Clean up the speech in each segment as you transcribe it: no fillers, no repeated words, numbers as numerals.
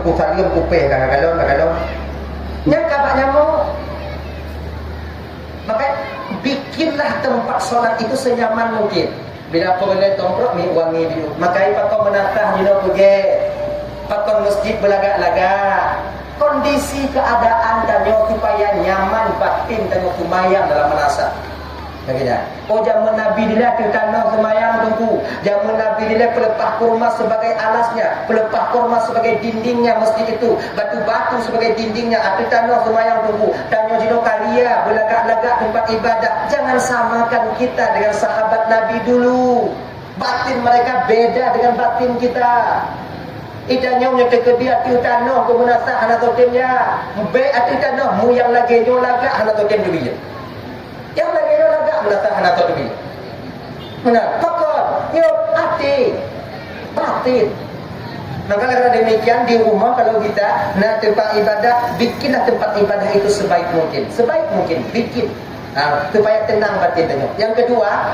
Kutalium kupeh kalau nya kabaknya mau. Maka bikinlah tempat solat itu senyaman mungkin. Bila kau boleh tongkrong mi wangi dia. Maka kau menatah pergi. Pakon masjid belagak-lagak. Kondisi keadaan dan supaya nyaman batin dan kumayang dalam menasa. Begini. Oh zaman Nabi dia ke tanah semayang tunggu. Zaman Nabi dia pelepah kurma sebagai alasnya, pelepah kurma sebagai dindingnya masjid itu, batu-batu sebagai dindingnya, api tanah semayang tunggu. Tanya jino kalia belagak-lagak tempat ibadah. Jangan samakan kita dengan sahabat Nabi dulu. Batin mereka beda dengan batin kita. Idanya nyata ke dia tiu tanah ke menasa anak totemnya. Be ati tanah mu yang lagi nyo lagak anak totem dia. Yang lagi nyo lagak menasa anak totem dia. Benar, pakon, yo ati batin. Maka karena demikian di rumah kalau kita nak tempat ibadah, bikinlah tempat ibadah itu sebaik mungkin. Sebaik mungkin bikin. Supaya tenang batin tanyo. Yang kedua,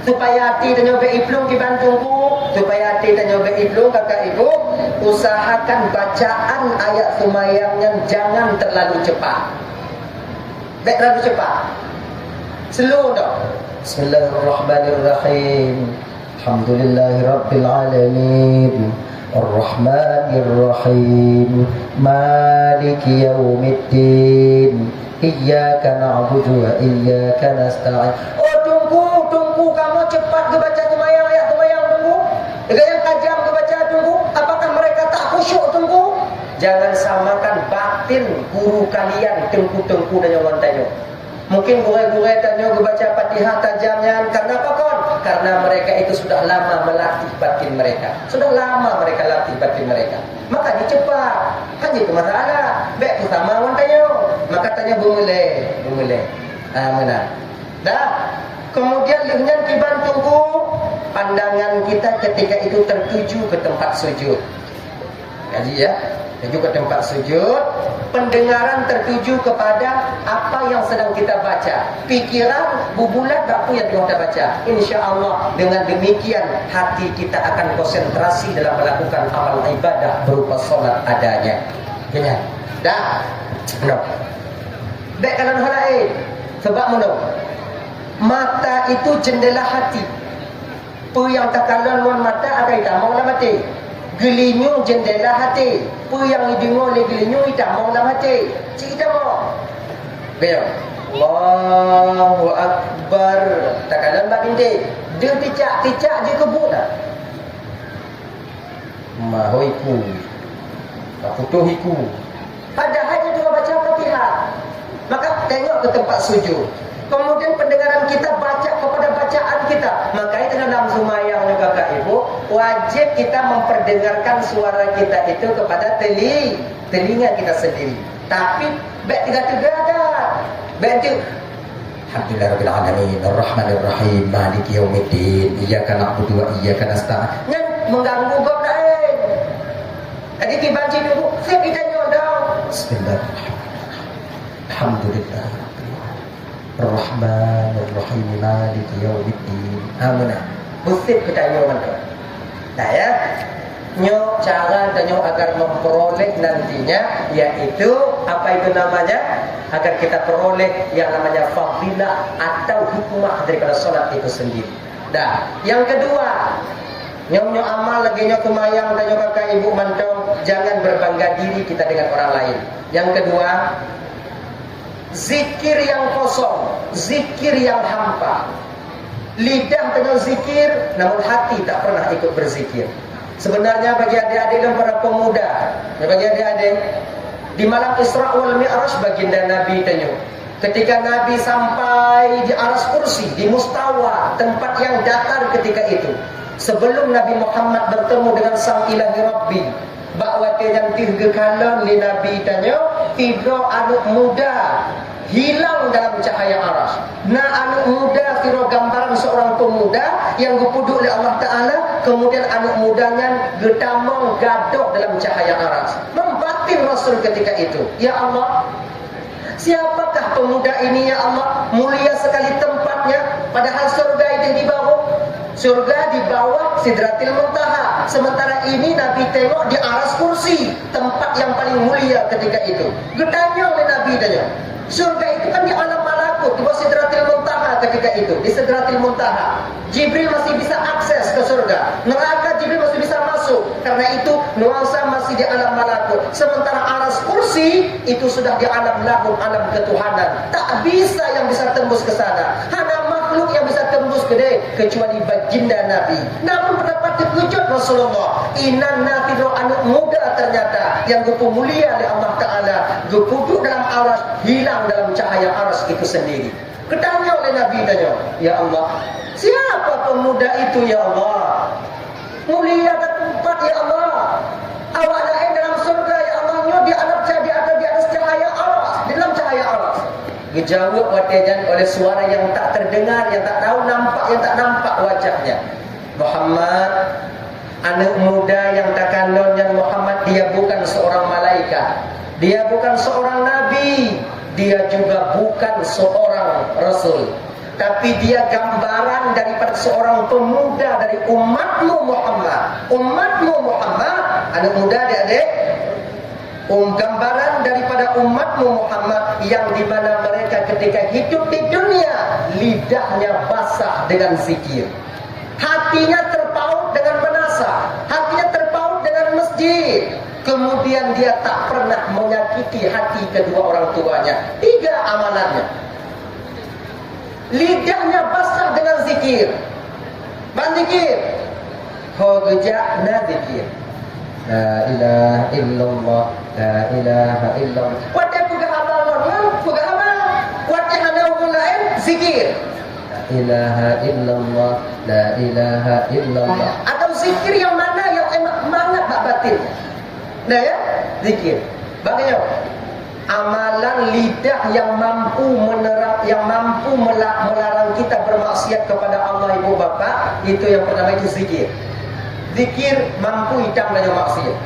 supaya hati dan nyoba iblung dibantuku, supaya hati dan nyoba iblung kakak ibu, usahakan bacaan ayat semayangnya jangan terlalu cepat. Tak terlalu cepat. Slow dong. Bismillahirrahmanirrahim. Alhamdulillahirabbil alamin. Ar-Rahmanir-Rahim. Maliki yaumiddin. Iyyaka na'budu wa iyyaka nasta'in. Tunggu kamu cepat ke baca semayang ayat semayang tunggu. Yang tajam ke baca tunggu. Apakah mereka tak khusyuk tunggu? Jangan samakan batin guru kalian tengku-tengku dan nyawan tanya. Mungkin guru-guru tanya ke baca Fatihah tajamnya karena apa kon? Karena mereka itu sudah lama melatih batin mereka. Sudah lama mereka latih batin mereka. Maka cepat. Kan itu masalah. Baik bersama wan tanya. Maka tanya boleh. Mana? Dah. Kemudian lihat kiban tunggu pandangan kita ketika itu tertuju ke tempat sujud. Jadi ya, tertuju ke tempat sujud, pendengaran tertuju kepada apa yang sedang kita baca. Pikiran bubulat apa yang kita baca. Insya-Allah dengan demikian hati kita akan konsentrasi dalam melakukan amal ibadah berupa solat adanya. Ingat. Dah. No. Baik kalau halain. Sebab menurut mata itu jendela hati. Pu yang takalan luar mata akan hitam mau mati. Gelinyung jendela hati. Pu yang hidung oleh gelinyung hitam mau mati. Cik kita mau. Biar. Allahu Akbar. Takalan bab ini. Dia ticak je kebut dah. Mahoiku. Putuhiku. Padahal dia juga baca Fatihah. Maka tengok ke tempat sujud. Kemudian pendengaran kita baca kepada bacaan kita. Makanya dalam semayang kakak ibu, wajib kita memperdengarkan suara kita itu kepada telinga kita sendiri. Tapi baik tidak ada. Baik itu Alhamdulillahirabbil alamin, arrahmanirrahim, maliki yaumiddin, iyyaka na'budu wa iyyaka nasta'in. Yang mengganggu bab lain. Jadi dibaca dulu, saya kita nyodong. Bismillahirrahmanirrahim. Alhamdulillah. Ar-Rahmanir-Rahim, Maliki yaumiddin. Amanah. Usip kita nyo man. Nah ya. Nyo cara nyo agar memperoleh nantinya yaitu apa itu namanya? Agar kita peroleh yang namanya fadilah atau hikmah daripada solat itu sendiri. Nah, yang kedua, nyo amal lagi nyo kumayang dan nyo kakak ibu mantong, jangan berbangga diri kita dengan orang lain. Yang kedua, zikir yang kosong, zikir yang hampa. Lidah tengah zikir, namun hati tak pernah ikut berzikir. Sebenarnya bagi adik-adik dan para pemuda, bagi adik-adik, di malam Isra wal Mi'raj baginda Nabi tanya, ketika Nabi sampai di aras kursi, di mustawa, tempat yang datar ketika itu, sebelum Nabi Muhammad bertemu dengan sang ilahi Rabbi, bahawa dia yang tiga kalam li Nabi tanya, tiga anak muda hilang dalam cahaya aras. Nah anak muda kira gambaran seorang pemuda yang dipuduk oleh Allah Ta'ala, kemudian anak mudanya getamong gaduh dalam cahaya aras. Membatin Rasul ketika itu, ya Allah, siapakah pemuda ini ya Allah? Mulia sekali tempatnya, padahal surga itu di bawah. Surga di bawah Sidratil Muntaha. Sementara ini Nabi tengok di aras kursi, tempat yang paling mulia ketika itu. Ditanya oleh Nabi tanya, surga itu kan di alam malakut, di bawah Sidratil Muntaha ketika itu, di Sidratil Muntaha. Jibril masih bisa akses ke surga. Neraka Jibril masih bisa masuk. Karena itu nuansa masih di alam malakut. Sementara aras kursi itu sudah di alam lahum, alam ketuhanan. Tak bisa yang bisa tembus ke sana. Hanya makhluk yang bisa tembus ke dia kecuali baginda Nabi. Namun mendapat terkejut Rasulullah. Inan Nabi anak muda ternyata yang gupu mulia oleh Allah Ta'ala. Gupuduk dalam aras, hilang dalam cahaya aras itu sendiri. Ketanya oleh Nabi tanya, ya Allah, siapa pemuda itu ya Allah? Mulia dan tempat ya Allah. Awak lain dalam surga ya Allahnya di atas cahaya aras, di dalam cahaya aras. Dijawab wajahnya oleh suara yang tak terdengar, yang tak tahu nampak, yang tak nampak wajahnya. Muhammad, anak muda yang tak kandungnya Muhammad, dia bukan seorang malaikat, dia bukan seorang nabi, dia juga bukan seorang rasul, tapi dia gambaran daripada seorang pemuda dari umatmu Muhammad. Umatmu Muhammad, anak muda adik-adik, gambaran daripada umatmu Muhammad yang di mana mereka ketika hidup di dunia lidahnya basah dengan zikir, hatinya terpaut dengan menasah, hatinya terpaut dengan masjid. Kemudian dia tak pernah menyakiti hati kedua orang tuanya. 3 amalannya. Lidahnya basah dengan zikir. Zikir. Hogejak zikir. La ilaha illallah, la ilaha illallah. Wadah puga amal, puga amal. Wadah hanaung lain zikir. La ilaha illallah, la ilaha illallah. Atau zikir yang mana yang emak batin. Nah ya, zikir. Bagaimana? Amalan lidah yang mampu melarang kita bermaksiat kepada Allah ibu bapa, itu yang pertama itu zikir. Zikir mampu hitam dari maksiat.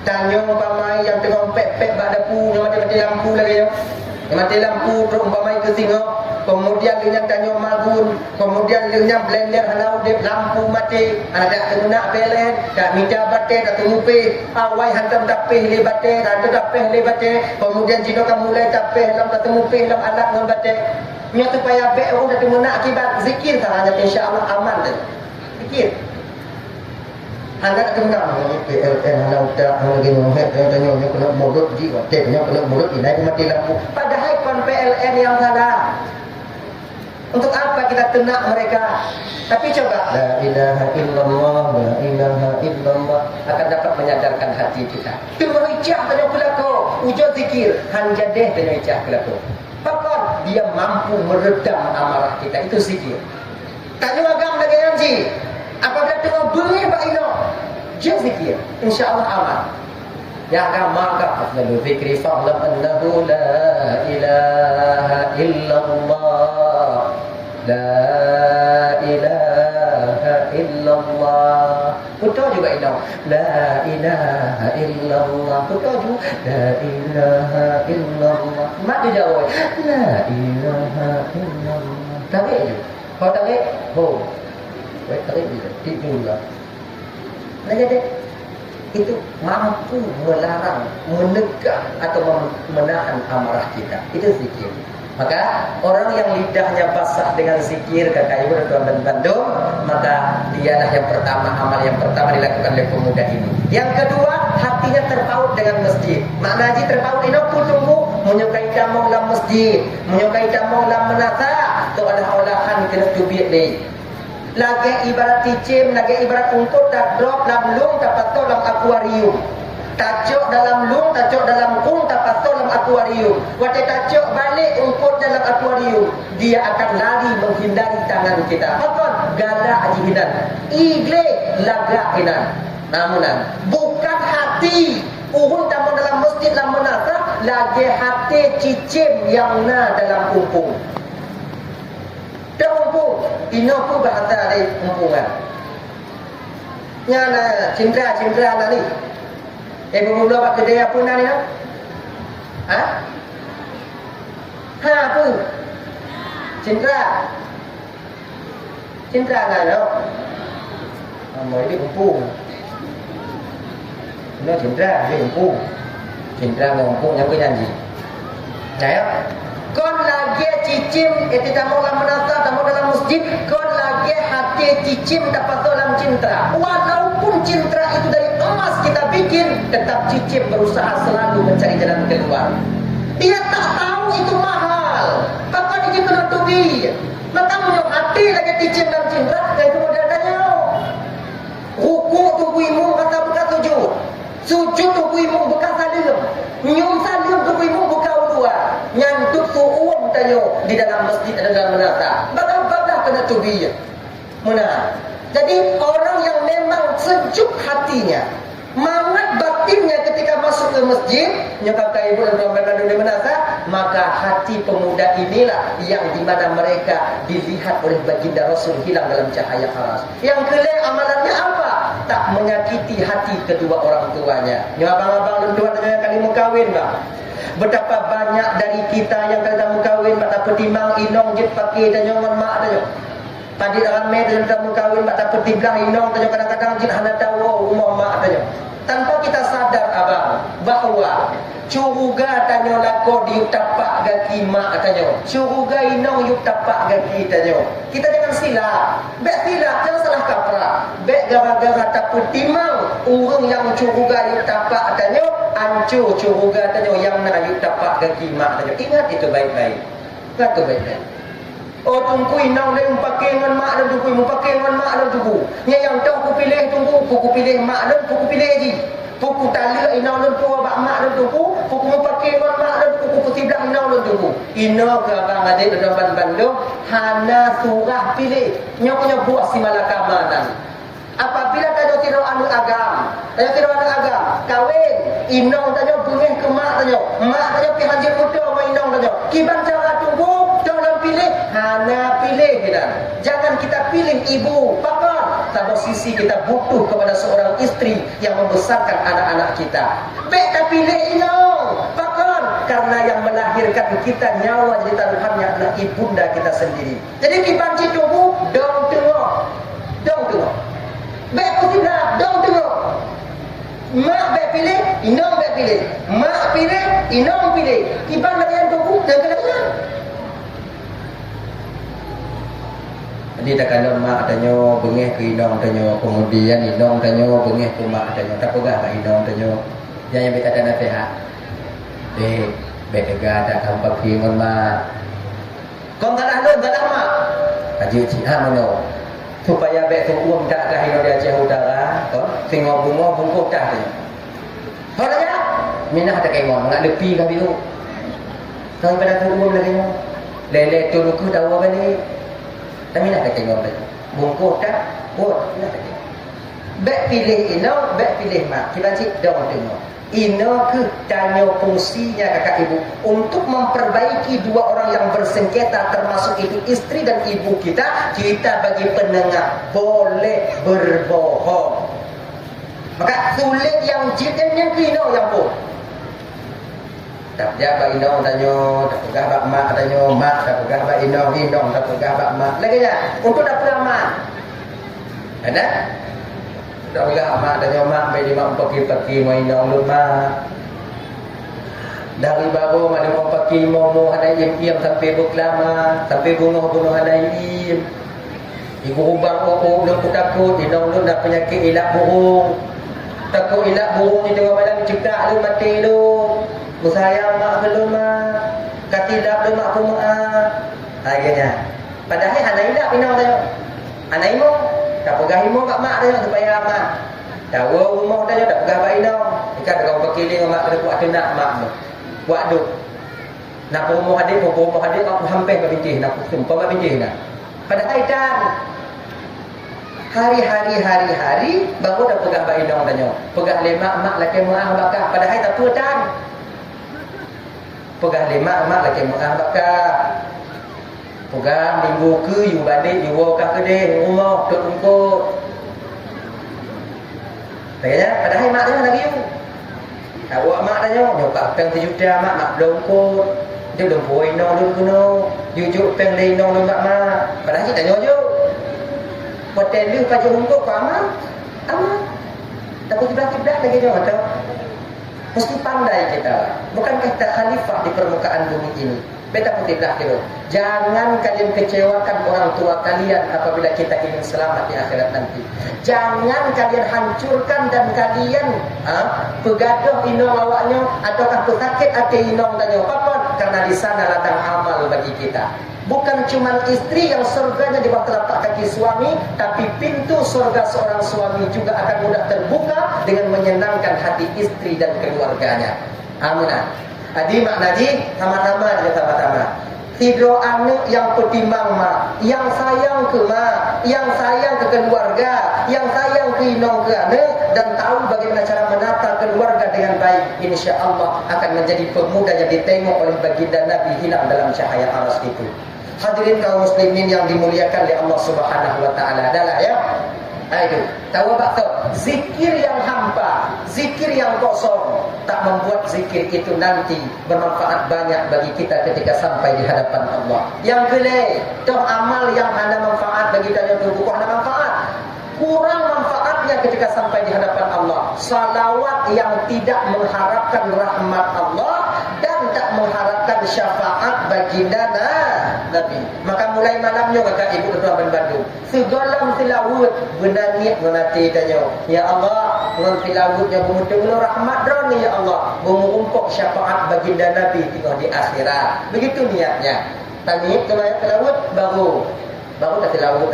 Tanya umpamai yang tengok pek-pek pada pu, yang mati lampu lagi ya. Yang mati lampu terus umpamai ke tengok. Kemudian dia tanya magun, kemudian dia blender halau dia lampu mati, ada kena pelet, dak minta batik, dak tumupe, awai hantam dapeh le batik, ada dapeh le batik, kemudian jino kamu mulai dapeh lam dak tumupe lam alat ngan batik. Nya tu payah be orang dak mena akibat zikir tak hanya insyaallah aman dah. Zikir. Anak kena PLN halau dak lagi ngohet tanya kena mulut ji batik, nya kena mulut ini mati lampu. Padahal kon PLN yang salah. Untuk apa kita tenak mereka? Tapi coba la ilaha illallah, la ilaha illallah akan dapat menyadarkan hati kita. Tengok ijah tanya pelako, ujar zikir, hanjadeh tanya ijah pelako. Bahkan dia mampu meredam amarah kita, itu zikir. Tanya agam lagi yanji. Apabila tengok bunyi Pak Ino, dia zikir, insyaallah aman. Ya agama lalu zikri fa'lam annahu la ilaha illallah, la ilaha illallah. Putar juga Ino, la ilaha illallah. Putar juga la ilaha illallah. Mak dia jawab la ilaha illallah. Tarik je. Kau tarik, baik tarik je. Tidurlah. Nah jadi itu mampu melarang, menegak atau menahan amarah kita. Itu zikir. Maka orang yang lidahnya basah dengan zikir, kata Ibu dan Tuan Bandung, maka dialah yang pertama, amal yang pertama dilakukan oleh pemuda ini. Yang kedua, hatinya terpaut dengan masjid. Makna haji terpaut ini pun tunggu menyukai damong dalam masjid, menyukai damong dalam menata, itu adalah olahan kena tubik ni. Lagi ibarat ticim, lagi ibarat ungkut tak drop dalam lung tak patut dalam akuarium. Tajuk dalam lung, tajuk dalam kung tak patut dalam akuarium. Waktu tajuk balik ungkut dalam akuarium, dia akan lari menghindari tangan kita. Apa? Galak aji hinan. Igle lagak hinan. Namunan bukan hati. Uhun tamu dalam masjid dalam menata, lagi hati cicim yang na dalam kumpung. Dah umpung, ino pun bahasa dari umpungan. Nyana cindra lah ni. Mula buat kedai apa ni nak? Ha? Ha pun. Cindra lah no. Amoi di umpung. nó chuyển ra với ông chuyển ra ngomong yang penyanyi. Nah ya, kon lagi cicim itu tamu dalam menata, tamu dalam masjid, kon lagi hati cicim dapat dalam cinta. Walaupun cinta itu dari emas kita bikin, tetap cicim berusaha selalu mencari jalan keluar. Dia tak tahu itu mahal, bahkan itu kena tubi. Maka menyok hati lagi cicim dalam cinta, dan kemudian tanya, ruku tubuhmu kata buka sujud tubuhmu buka salim, nyum salim tubuhmu buka udua, nyantuk tuum tanyo di dalam masjid dan dalam menata. Bagaimana kena tubi? Mana? Jadi orang yang memang sejuk hatinya, mangat batinnya ketika masuk ke masjid, nyokap ibu dan rombongan di menata, maka hati pemuda inilah yang dimana mereka dilihat oleh baginda Rasul hilang dalam cahaya haras. Yang kelima amalannya apa? Tak menyakiti hati kedua orang tuanya. Yang abang-abang dan tuan yang kali mau kahwin, bang. Betapa banyak dari kita yang kali mau kahwin, tak petimang inong jet pakai dan nyoman mak dan nyok. Tadi ramai dan mau kahwin, tak petiblah inong dan kadang-kadang jet hana tahu rumah mak dan nyok. Tanpa kita sadar abang bahawa curuga tanyo lako di tapak gaki mak tanyo, curuga inong yuk tapak gaki tanyo. Kita jangan silap, bek silap jangan salah kaprah. Bek gara-gara tak timang urang yang curuga yuk tapak tanyo, ancur curuga tanyo yang nak yuk tapak gaki mak tanyo. Ingat itu baik-baik. Ingat itu baik-baik. Oh tunggu inang dia pakai dengan mak dan tunggu, pakai dengan mak dan tunggu. Yang tahu aku pilih tunggu, aku pilih mak dan aku pilih je. Aku tali inang dan tunggu abak mak dan tunggu, aku pakai dengan mak dan tunggu, aku tidak inang dan tunggu. Inang ke abang adik dan Bandung, hana surah pilih. Nyoknya buat si malakamanan. Apabila tanya tiro anu agam, kawin, inang tanya bungih ke mak tanya tanya pi haji muda sama inang tanya. Kiban cara tunggu, jangan pilih, hana pilih kita. Jangan kita pilih ibu, pakar. Pada sisi kita butuh kepada seorang istri yang membesarkan anak-anak kita. Beta pilih inang, pakar. Karena yang melahirkan kita nyawa jadi taruhannya adalah ibunda kita sendiri. Jadi kiban tunggu, dong tengok. Baik positif dong tengok. Mak baik pilih, inong baik pilih. Mak pilih, inong pilih. Iban bagian tunggu dan kena. Jadi tak kalau mak tanya bengih ke inong tanya, kemudian inong tanya bengih ke mak tanya. Tak pegah mak inong tanya. Jangan beta ada nasihat. Beta ada kampak kimun mak. Kau galah mak. Haji mana? Supaya besok uang tak dah hino dia Aceh Utara, tengok bunga bungkuk dah tu. Kalau ya, minah tak kemon, nak lepi kah biru. Kalau pada tu uang lagi mo, lele tu luku tahu apa ni? Tapi minah tak kemon lagi. Bungkuk dah, minah tak kemon. Bek pilih ino, bek pilih mak. Kita cik dong tengok. Ino ke tanya fungsinya kakak ibu untuk memperbaiki dua orang yang bersengketa, termasuk itu istri dan ibu kita. Kita bagi penengah boleh berbohong. Maka sulit yang jidin yang kino yang pun. Tak jaga inong tanya, tak pegah bak mak tanya, mak tak pegah bak inong tak pegah bak mak. Lagi ya, untuk dapur mak. Ada? Tak pegah mak tanya mak bagi mak pergi mau inong lu mak. Dari baru ada mau pergi mau ada im sampai berkelama, sampai bunuh ada im. Ibu ubang lu takut inong lu nak penyakit ilak burung. Takut ilak burung ni tengah malam cekak lu mati lu. Musayang mak belum mak. Katilap lu mak pun mak. Akhirnya. Padahal anak ilak inong tanya. Anak imo tak pegah imo kat mak tanya supaya mak. Tahu rumah tanya tak pegah mak inong. Ikat kau pakiling mak kena buat nak mak tu. Buat tu. Nak rumah adik aku hampir ke bincih nak sumpah ke bincih nak. Padahal dan hari-hari baru dah pegah mak inong tanya. Pegah lemak mak laki muah bakah. Padahal tak tua dan. Pegah lemak mak laki muah bakah. Pegah minggu ke you balik you wakah ke deh rumah duk rumput. Tanya padahal mak tanya lagi you. Awak mak tanya nyokap peng 7 juta mak belum kot. Dia belum poin no lu kuno. You juk peng le no lu mak. Padahal kita tanya je. Hotel lu paju rumput pa mak. Amat. Tak boleh belah lagi dia kata. Mesti pandai kita. Bukankah kita khalifah di permukaan bumi ini? Beta putih dah kira. Jangan kalian kecewakan orang tua kalian apabila kita ingin selamat di akhirat nanti. Jangan kalian hancurkan dan kalian pegaduh inong awaknya ataukah pesakit hati inong tanya apa? Karena di sana ladang amal bagi kita. Bukan cuma istri yang surganya di bawah telapak kaki suami, tapi pintu surga seorang suami juga akan mudah terbuka dengan menyenangkan hati istri dan keluarganya. Amin. Adi maknanya sama-sama dia sama-sama. Tidur anak yang petimbang mak, yang sayang ke mak, yang sayang ke keluarga, yang sayang ke inong ke anak, dan tahu bagaimana cara menata keluarga dengan baik, insya Allah akan menjadi pemuda yang ditengok oleh baginda Nabi hilang dalam cahaya aras itu. Hadirin kaum muslimin yang dimuliakan oleh Allah Subhanahu wa taala adalah ya. Ayo, tahu apa tu? Zikir yang hampa, zikir yang kosong tak membuat zikir itu nanti bermanfaat banyak bagi kita ketika sampai di hadapan Allah. Yang kedua, toh amal yang ada manfaat bagi kita itu bukan ada manfaat. Kurang manfaatnya ketika sampai di hadapan Allah. Salawat yang tidak mengharapkan rahmat Allah dan tak mengharapkan syafaat baginda Nabi. Maka mulai malamnya kakak ibu ketua Bandung, segala tilawut benangit menati tanya, ya Allah, ngon tilawutnya bumutung rahmat drone ya Allah, bumumpuk syafaat baginda Nabi di akhirat. Begitu niatnya. Tanya kemana tilawut baru tak tilawut.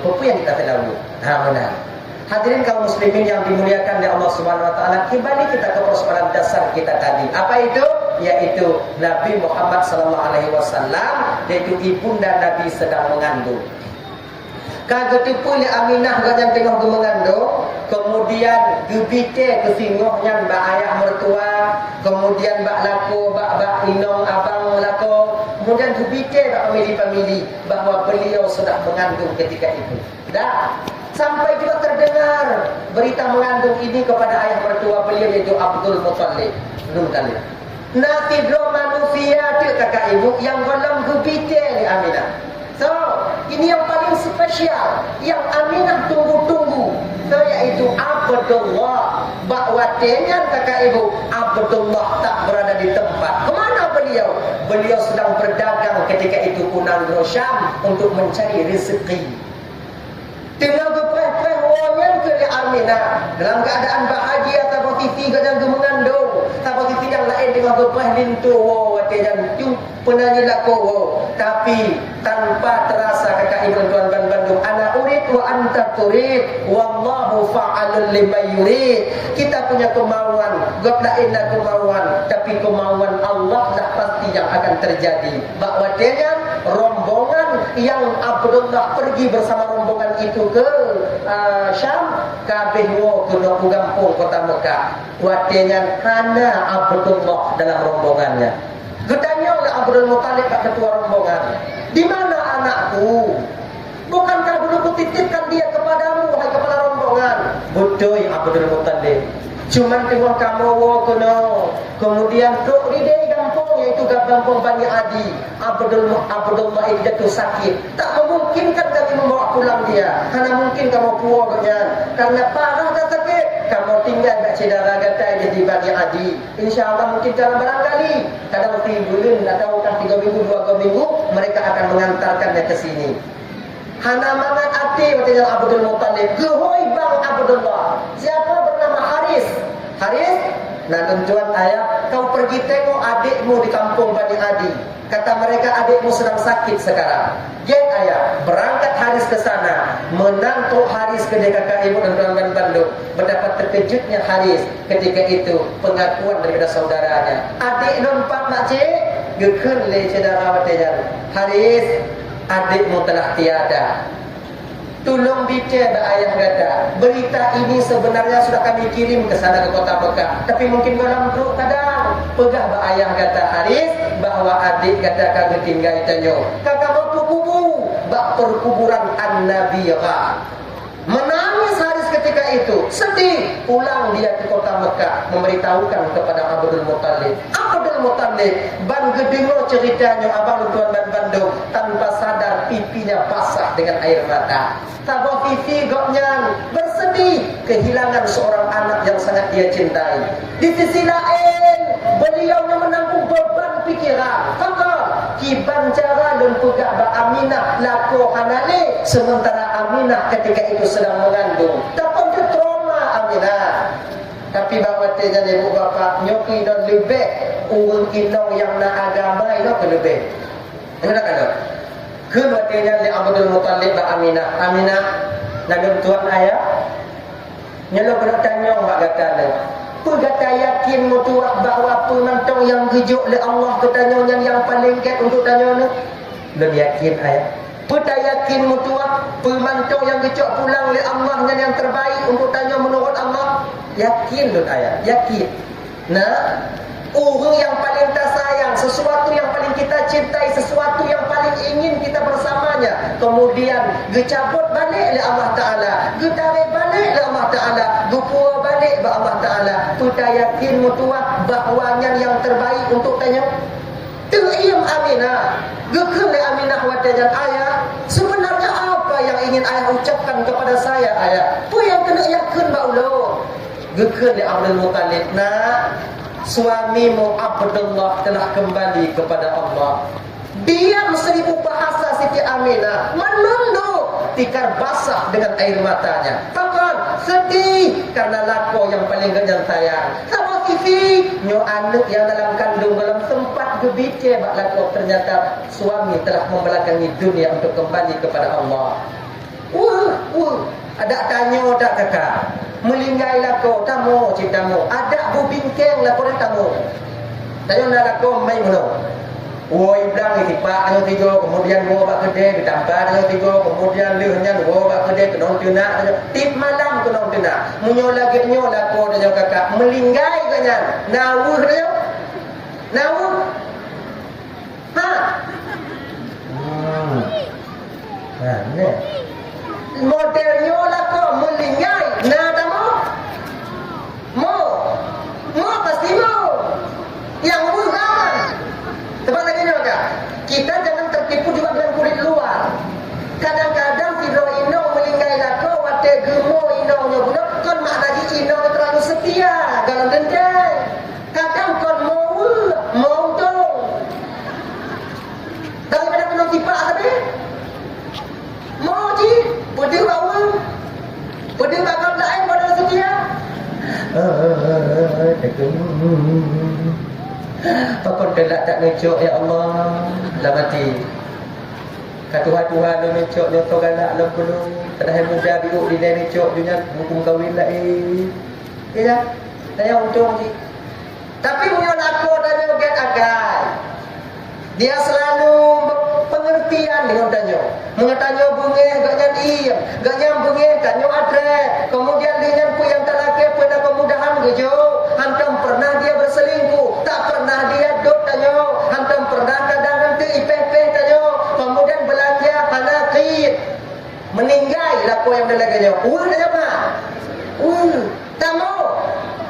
Apa yang kita tilawut? Benar. Hadirin kaum muslimin yang dimuliakan oleh Allah Subhanahu wa taala, kembali kita ke persoalan dasar kita tadi. Apa itu? Yaitu Nabi Muhammad sallallahu alaihi wasallam, yaitu ibunda Nabi sedang mengandung. Kagetupu li Aminah yang tengah mengandung, kemudian gebite ke singohnya mbak ayah mertua, kemudian mbak lako, mbak inong abang lako, kemudian gebite mbak pemilih bahwa beliau sedang mengandung ketika itu. Dah sampai juga terdengar berita mengandung ini kepada ayah mertua beliau yaitu Abdul Muttalib. Nanti dua manusia tu kakak ibu yang dalam gebite ni Aminah. So, ini yang paling spesial, yang Aminah tunggu-tunggu. So, yaitu Abdullah. Bakwatenya kakak ibu, Abdullah tak berada di tempat. Kemana beliau? Beliau sedang berdagang ketika itu kunang Syam untuk mencari rezeki. Tengah gepreh-preh wanyan ke Aminah dalam keadaan bahagia atau titi yang mengandung, atau titi yang lain tengah gepreh lintu watenya tu penanya lako. Tapi tanpa terasa kakak ibu tuan Bandung, ana urid wa anta turid wallahu fa'alul lima yurid. Kita punya kemauan, gak lainlah kemauan, tapi kemauan Allah lah pasti yang akan terjadi. Bakwatenya rombongan yang Abdullah pergi bersama rombongan itu ke Syam, kabeh wo ke kampung kota Mekah. Watenya hana Abdullah dalam rombongannya. Getanya oleh Abdul Muttalib ketua rombongan, di mana anakku? Bukankah dulu kutitipkan dia kepadamu, wahai kepala rombongan? Bodoh Abdul Muttalib. Cuman tengok kamu kena. Kemudian duk di kampung yaitu kampung Bani Adi. Abdullah itu jatuh sakit. Tak memungkinkan kami membawa pulang dia. Karena mungkin kamu puangnya. Karena parah dan sakit. Kamu tinggal kat saudara kata jadi Bani Adi. InsyaAllah mungkin dalam barangkali kadang 3 bulan atau 3 minggu 2 minggu mereka akan mengantarkannya ke sini. Hana mangat ati katanya Abdul Muttalib. Gehoi bang Abdullah. Siapa bernama Haris? Nah tuan ayah, kau pergi tengok adikmu di kampung Bani Adi. Kata mereka adikmu sedang sakit sekarang. Gen ayah, berangkat Haris ke sana, menantu Haris ke kakak ibu dan tuan Bandung. Mendapat terkejutnya Haris ketika itu pengakuan daripada saudaranya. Adik nampak nak cik? Gekun le saudara watenya. Haris, adikmu telah tiada. Tolong bicara ayah kata, berita ini sebenarnya sudah kami kirim ke sana ke kota Mekah, tapi mungkin dalam grup kadang pegah ayah kata Haris bahwa adik kata kagak tinggal tanya kakak mau kubur bak perkuburan an-nabiyah. Menangis Haris ketika itu, sedih. Pulang dia ke kota Mekah memberitahukan kepada Abdul Muttalib. Abdul Muttalib ban gedengo ceritanya abang tuan Bandung, tanpa sadar pipinya basah dengan air mata. Tabah pipi goknya bersedih. sedih kehilangan seorang anak yang sangat dia cintai. Di sisi lain, beliau yang menanggung beban pikiran. Kiban cara dan pegak ba Aminah lako hanale, sementara Aminah ketika itu sedang mengandung. Takon ke trauma Aminah. Tapi bawa tanya ibu bapa nyoki dan lebih urang inong yang nak agama itu lebih. Enggak kan? Kedua tanya li Abdul Muttalib ba Aminah. Aminah nagam tuan ayah. Nyelo kena tanya mak gatane. Pegata yakin mutuak bahawa penantang yang gejuk oleh Allah ketanya yang paling ket untuk tanya ni. Belum yakin ayah. Peta yakin mutuak pemantau yang gejuk pulang oleh Allah yang terbaik untuk tanya menurut Allah. Yakin tu ayah, yakin. Nah, orang yang paling tak sayang, sesuatu yang paling kita cintai, sesuatu yang paling ingin kita bersamanya, kemudian gecabut balik oleh Allah Ta'ala, getarik balik oleh Allah Ta'ala, gupua balik oleh Allah Ta'ala. Kita yakin mutuah bahawanya yang terbaik untuk tanya. Tu'im Aminah, gekun oleh Aminah watajan ayah, sebenarnya apa yang ingin ayah ucapkan kepada saya ayah? Apa yang kena yakin ba'ulah? Gekun oleh Abdul Muttalib, nak, suamimu Abdullah telah kembali kepada Allah. Diam 1000 bahasa Siti Aminah, menunduk tikar basah dengan air matanya. Takkan sedih karena lako yang paling ganjang sayang. Sama Siti nyo anak yang dalam kandung dalam sempat gebice bak lako, ternyata suami telah membelakangi dunia untuk kembali kepada Allah. Ada tanya tak kakak? Melinggai lako tamu cintamu. Ada bu bingkeng lako tamu. Tanya nak lako mai mono. Woi bilang tipak anu tiga, kemudian gua bak kedai ditampar anu tiga, kemudian lehnya gua bak kedai kenong tuna. Tip malam kenong tuna. Munyo lagi nyo lako tanya kakak. Melinggai kanyan. Nawuh dia. Nawuh. Ha. Ne. Modelnya lako melinggai. Nah tamu. Mau pasti mau. Yang bukan. Sebab lagi ni maka kita jangan tertipu juga dengan kulit luar. Kadang-kadang video inong melinggai lako, wate gemo inongnya budak, kon mak lagi inong terlalu setia dalam dendeng. Kadang kon mau dong. Daripada kena tipak tadi. Mau ji, putih bawang. Putih bakal lain pada setia. Pakon kelak tak nucuk ya Allah. Dah mati. Katuhan-tuhan lu nucuk lu kau galak lu puluh. Terakhir muda biuk di dalam nucuk dunia hukum kahwin lah ya. Saya untung ni. Tapi punya lako tanya get agai. Dia selalu pengertian dengan tanya. Mengatanya bungeh gaknya diam, gaknya bungeh tanya adres. Kemudian dengan ku yang terlaki pada kemudahan gejo. Hantam pernah dia berselingkuh, tak pernah dia dot tanya. Hantam pernah kadang nanti ipeh-peh tanya. Kemudian belanja hanakit. Meninggal lako yang delaganya. Tanya apa? Tamu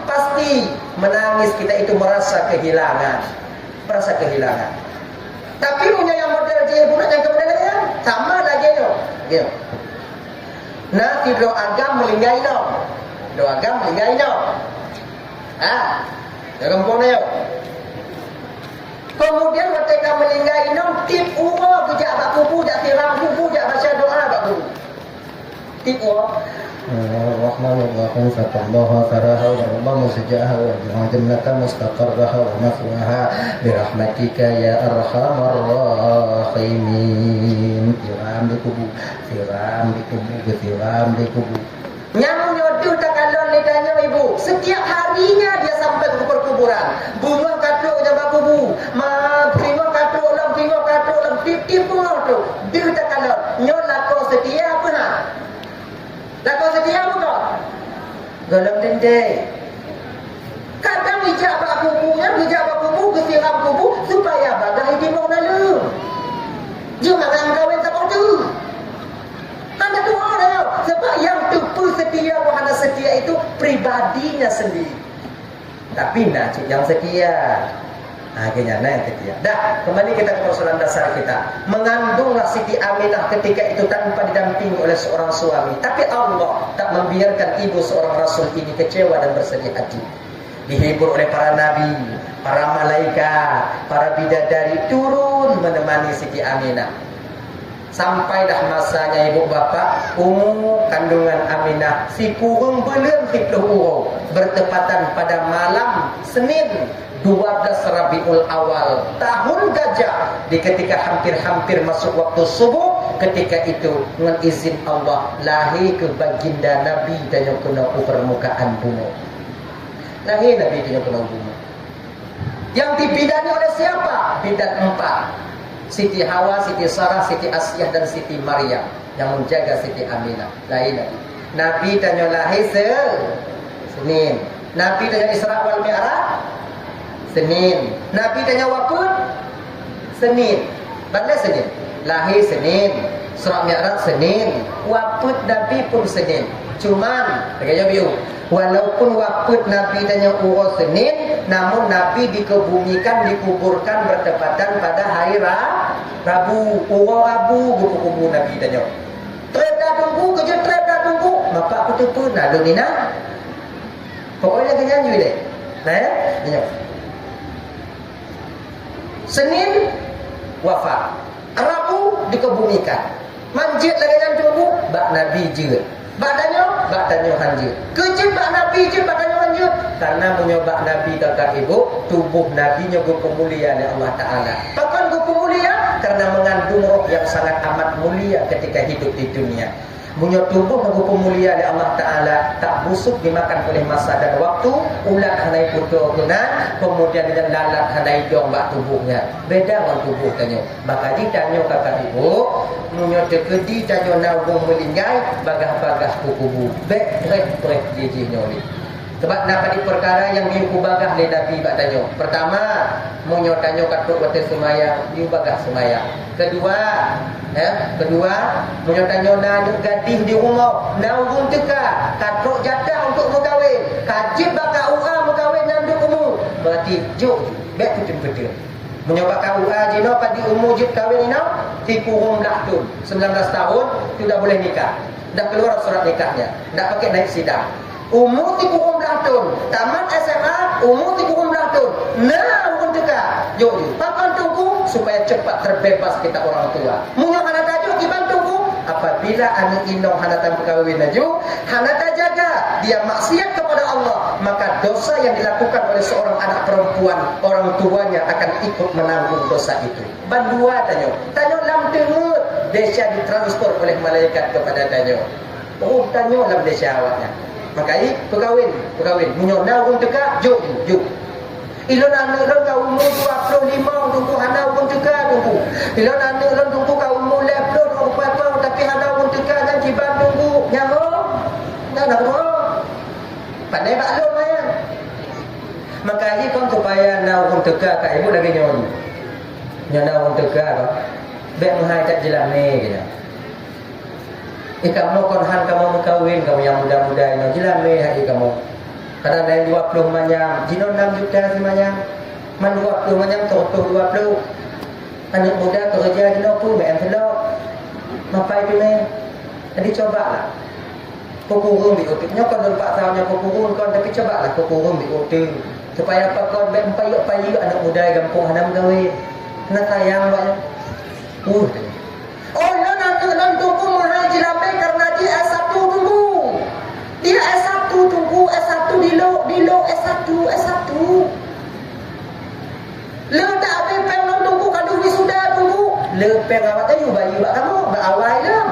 pasti menangis kita itu merasa kehilangan. Merasa kehilangan. Tapi punya yang model je bukan yang kemudiannya sama lagi yo. Gitu. Nah, video agam melinggai no. Video agam melinggai no. Jangan pun yo. Kemudian ketika melinggai no, tip uwa bujak bak kubu, jak tiram kubu, jak baca doa bak kubu. Tip uwa. الرحمن الرحيم فتح الله ثراها والله سجاها وجعل جنة مستقرها ومثواها برحمتك يا أرحم الراحمين. Tiram di kubu, tiram di kubu, tiram di kubu. Yang nyoduh tak kalon lidahnya ibu. Setiap harinya dia sampai ke perkuburan. Bunga katruknya bak kubu. Tengok katruk lam, tengok katruk lam. Tip-tip bunga tu. Dia tak kalon. Nyol lako setia apa nak? Lako setia bukan? Galam dendeng. Kadang hijab bak kubunya, hijab bak kubu, kesiram kubu supaya bagai di mau lalu. Jangan kawin sama tu. Anda tu orang sebab yang tupu setia wahana setia itu pribadinya sendiri. Tapi nak yang setia. Akhirnya yang ketiga. Dah, kembali kita ke persoalan dasar kita. Mengandunglah Siti Aminah ketika itu tanpa didampingi oleh seorang suami. Tapi Allah tak membiarkan ibu seorang Rasul ini kecewa dan bersedih hati. Dihibur oleh para nabi, para malaikat, para bidadari turun menemani Siti Aminah. Sampai dah masanya ibu bapa umur kandungan Aminah si kurung belum 30 urang bertepatan pada malam Senin 12 Rabiul Awal tahun gajah di ketika hampir-hampir masuk waktu subuh. Ketika itu dengan izin Allah lahir ke baginda Nabi dan yang kena permukaan bumi. Lahir Nabi dan yang kena bumi. Yang dibidani oleh siapa? Bidan 4. Siti Hawa, Siti Sarah, Siti Asyah dan Siti Maryam yang menjaga Siti Aminah. Lahir Nabi. Nabi dan yang lahir Senin. Nabi dan yang Isra wal Mi'raj Senin. Nabi tanya wafat Senin. Balik Senin. Lahir Senin. Isra Mi'raj Senin. Wafat Nabi pun Senin. Cuman kaya biu. Walaupun wafat Nabi tanya urus Senin, namun Nabi dikebumikan, dikuburkan bertepatan pada hari Rabu. Urus Rabu kubur Nabi tanya. Trep dah tunggu, kerja trep dah tunggu. Bapak aku tu pun nak Nina. Pokoknya dia nyanyi deh. Nah ya, dia. Senin wafat, Rabu dikebumikan. Manjit lagi yang tunggu, bak Nabi je. Bak tanya hanjut. Kejip bak Nabi je, bak tanya hanjut. Karena menyobak Nabi kakak ibu, tubuh Nabi nyogo pemulia oleh Allah Ta'ala. Bahkan gue pemulia karena mengandung roh yang sangat amat mulia ketika hidup di dunia. Punya tubuh nunggu pemulia oleh Allah Ta'ala, tak busuk dimakan oleh masa dan waktu. Ulat hanai putu kunan, kemudian dengan lalat hanai dong bak tubuhnya. Beda dengan tubuh tanya. Maka ditanya kakak ibu, punya tekedi tanya nabung melinggai, bagah-bagah kukubu. Bek-brek jijinya ni. Sebab nak pada perkara yang diuku bagah oleh Nabi bak tanya. Pertama, punya tanya katuk batas semayang, diu bagah semayang. Kedua, punya tanya nak gadis di rumah, nanggung teka, katuk jatah untuk berkahwin, kajib bakal ura berkahwin nanduk umur. Berarti juk, baik betul-betul. Punya bakal ura jino pada umur jib kahwin ini, si kurung dah tu, 19 tahun, tu dah boleh nikah. Dah keluar surat nikahnya, dah pakai naik sidang. Umur 30 tahun, tamat SMA, umur 30 tahun. Nah, hukum juga. Yo, pakai tunggu supaya cepat terbebas kita orang tua. Munyo hana tajuk iban tunggu. Apabila anak indong hana tan berkahwin laju, hana tak jaga dia maksiat kepada Allah, maka dosa yang dilakukan oleh seorang anak perempuan, orang tuanya akan ikut menanggung dosa itu. Bandua tanyo lam tengut, desa ditransfer oleh malaikat kepada tanyo. Oh, tanyo lam desa awaknya. Makai berkahwin. Munyo naung teka, juk. Ilon anak lon kau umur 25 tunggu hana pun teka tunggu. Ilon anak lon tunggu kau umur 20 apa tapi hana pun teka dan kiban tunggu. Nyaho. Nak ho. Pandai bak lon ya. Makai kon supaya naung teka kat ibu lagi nyon. Nyon naung teka kau. Bek menghai tak jelas ni gitu. Kamu kon han kamu berkahwin kamu yang muda-muda ini jelas ni hari kamu. Kadang ada 20 manyam, jino 6 juta si manyam. Man 20 manyam totoh 20. Anak muda kerja jino pun main telok. Mapai tu ni. Jadi cobalah. Kukurung di otak. Nyokon nampak tahunnya kukurung kon tapi cobalah kukurung di otak. Supaya apa kon baik payuk anak muda gampung hanam gawe. Kena sayang banyak. Oh, non tunggu mahal jilamai karena dia S1 tunggu. Dia S1 tunggu, S1 dilo S1. Le tak habis peng non tunggu kalau wisuda tunggu. Le peng awak tu bayi awak kamu berawal lah.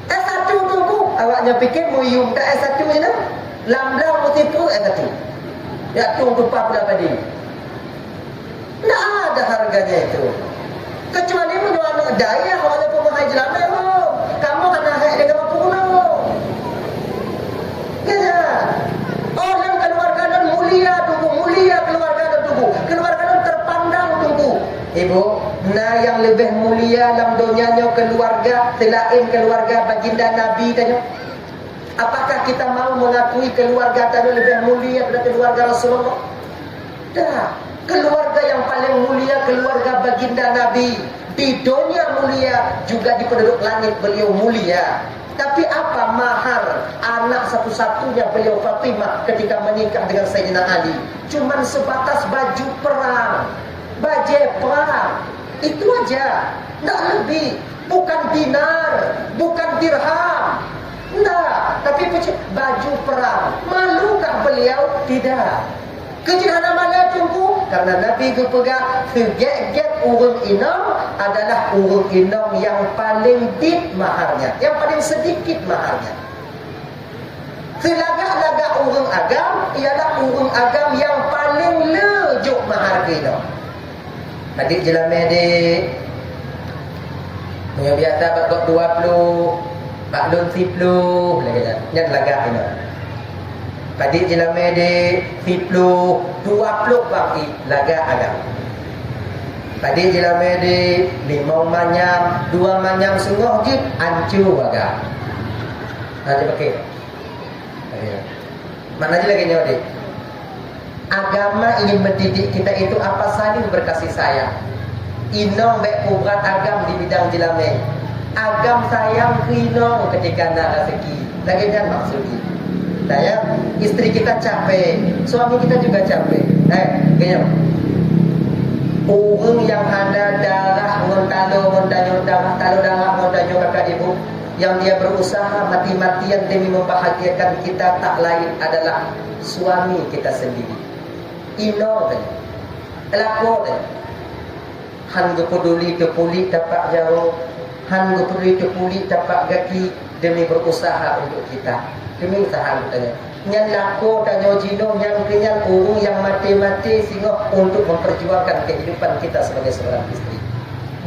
S1 tunggu. Awaknya fikir mau yum tak S1 je nah. Lam-lam mesti tu S1. Ya tunggu apa dah tadi. Tak ada harganya itu. Kecuali menjual daya walaupun mahal jelamai kamu kena hak dengan puno. Ya. Orang keluarga dan mulia keluarga dan tunggu. Keluarga dan terpandang tunggu. Ibu, nah yang lebih mulia dalam dunianya keluarga selain keluarga baginda Nabi tanya. Apakah kita mau mengakui keluarga tadi lebih mulia daripada keluarga Rasulullah? Dah, keluarga yang paling mulia keluarga baginda Nabi. Di dunia mulia, juga di penduduk langit beliau mulia. Tapi apa mahar anak satu-satunya beliau Fatimah ketika menikah dengan Sayyidina Ali? Cuman sebatas baju perang, baju perang. Itu aja, tak lebih. Bukan dinar, bukan dirham. Enggak, tapi baju perang. Malukah beliau? Tidak. Kejadian mana tunggu? Karena Nabi kepegang segek-gek urung inong adalah urung inong yang paling dit maharnya, yang paling sedikit maharnya. Selagak-lagak urung agam ialah urung agam yang paling lejuk mahar inong. Adik jelamai adik punya biasa bakot 20 baklun 10 lagi dah. Yang lagak inong. Padik jelamai de 10 20 baki laga agam. Padik jelamai de 5 manyam 2 manyam sungguh jip ancu agam. Nanti pakai. Mana aja lagi nyode. Agama ingin mendidik kita itu apa? Saling berkasih sayang. Inong baik kubrat agam di bidang jelamai. Agam sayang ke inong ketika nak rezeki. Lagi kan maksudnya. Saya, istri kita capek, suami kita juga capek. Gini, orang yang ada darah ngontalo ngondanyo darah talo darah ngondanyo kakak ibu, yang dia berusaha mati-matian demi membahagiakan kita tak lain adalah suami kita sendiri. Ino kan, elako kan, han peduli kepuli dapat jauh, han peduli kepuli dapat gaki demi berusaha untuk kita. Demi usaha katanya. Yang lako tanya jino yang kenyang urung yang mati-mati sehingga untuk memperjuangkan kehidupan kita sebagai seorang istri.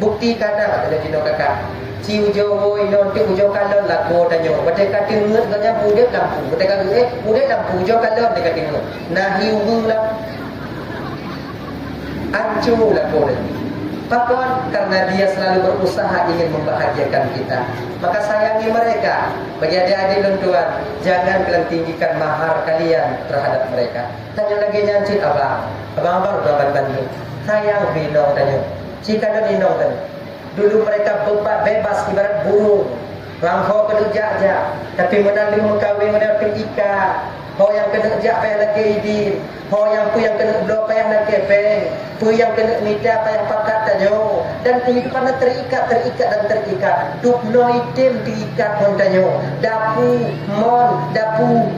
Bukti kadang katanya jino kakak. Si ujo inon ti ujo kalon lako tanya. Baca kata ngut katanya budak lampu. Baca kata budak lampu ujo kalon dia kata ngut. Nahi urung lah. Ancu lako tanya. Pakon karena dia selalu berusaha ingin membahagiakan kita. Maka sayangi mereka. Bagi adik-adik dan tuan, jangan kalian tinggikan mahar kalian terhadap mereka. Tanya lagi nyancit abang. Abang-abang udah Bandung. Sayang binong tanya. Jika ada binong tanya. Dulu mereka bebas ibarat burung. Langkau kerja aja. Tapi menanding mengkawin mendapat ikan. Ho yang kena jak payah lagi idin. Ho yang pu yang kena blow payah lagi peng. Pu yang kena mita payah pakat tanyo. Dan kehidupan terikat dan terikat. Dupno item diikat pun tanyo. Dapu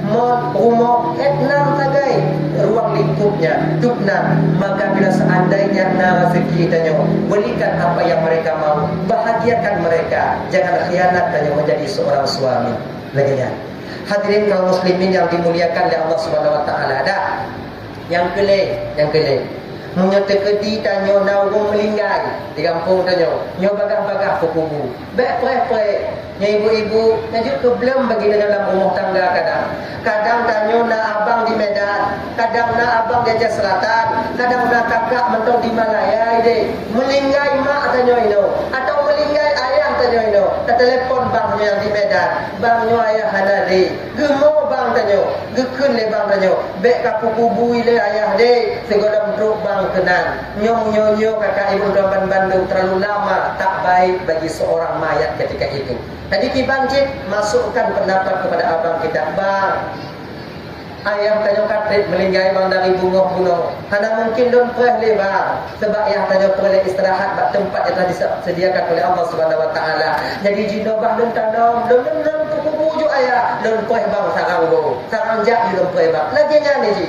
mon rumah etnam sagai ruang lingkupnya. Dupnan. Maka bila seandainya na rezeki tanyo, berikan apa yang mereka mau. Bahagiakan mereka. Jangan khianat tanyo menjadi seorang suami. Lagi ya. Hadirin kaum muslimin yang dimuliakan oleh Allah Subhanahu wa taala. Dah. Yang kelih. Munyo tekedi tanyo na urung melinggai di kampung tanyo. Nyo bagah-bagah kukubu. Baik pre. Nya ibu-ibu nyajuk ke belum bagi dalam rumah tangga kadang tanyo na abang di Medan, kadang na abang di Aceh Selatan, kadang na kakak mentong di Malaya ide. Melinggai mak tanyo ino atau melinggai ayah tanyo ino. Ta telepon bang yang di Medan, bang nyo ayah hanali. Gemo bang tanyo, gekun le bang tanyo. Bek kapu kubu ile ayah de, segodam truk bang kenan. Nyong kakak ibu dan Bandung terlalu lama tak baik bagi seorang mayat ketika itu. Tadi Kibancik masukkan pendapat kepada abang kita. Bang, ayah tanya katrit melinggai bang dari bunga-bunga. Hana mungkin don perah le bang. Sebab ayah tanya perah istirahat bak tempat yang telah disediakan oleh Allah Subhanahu wa taala. Jadi jino bang don tanam, don kubu ayah, don perah bang sarang go. Sarang jak don perah bang. Lagi ni ji.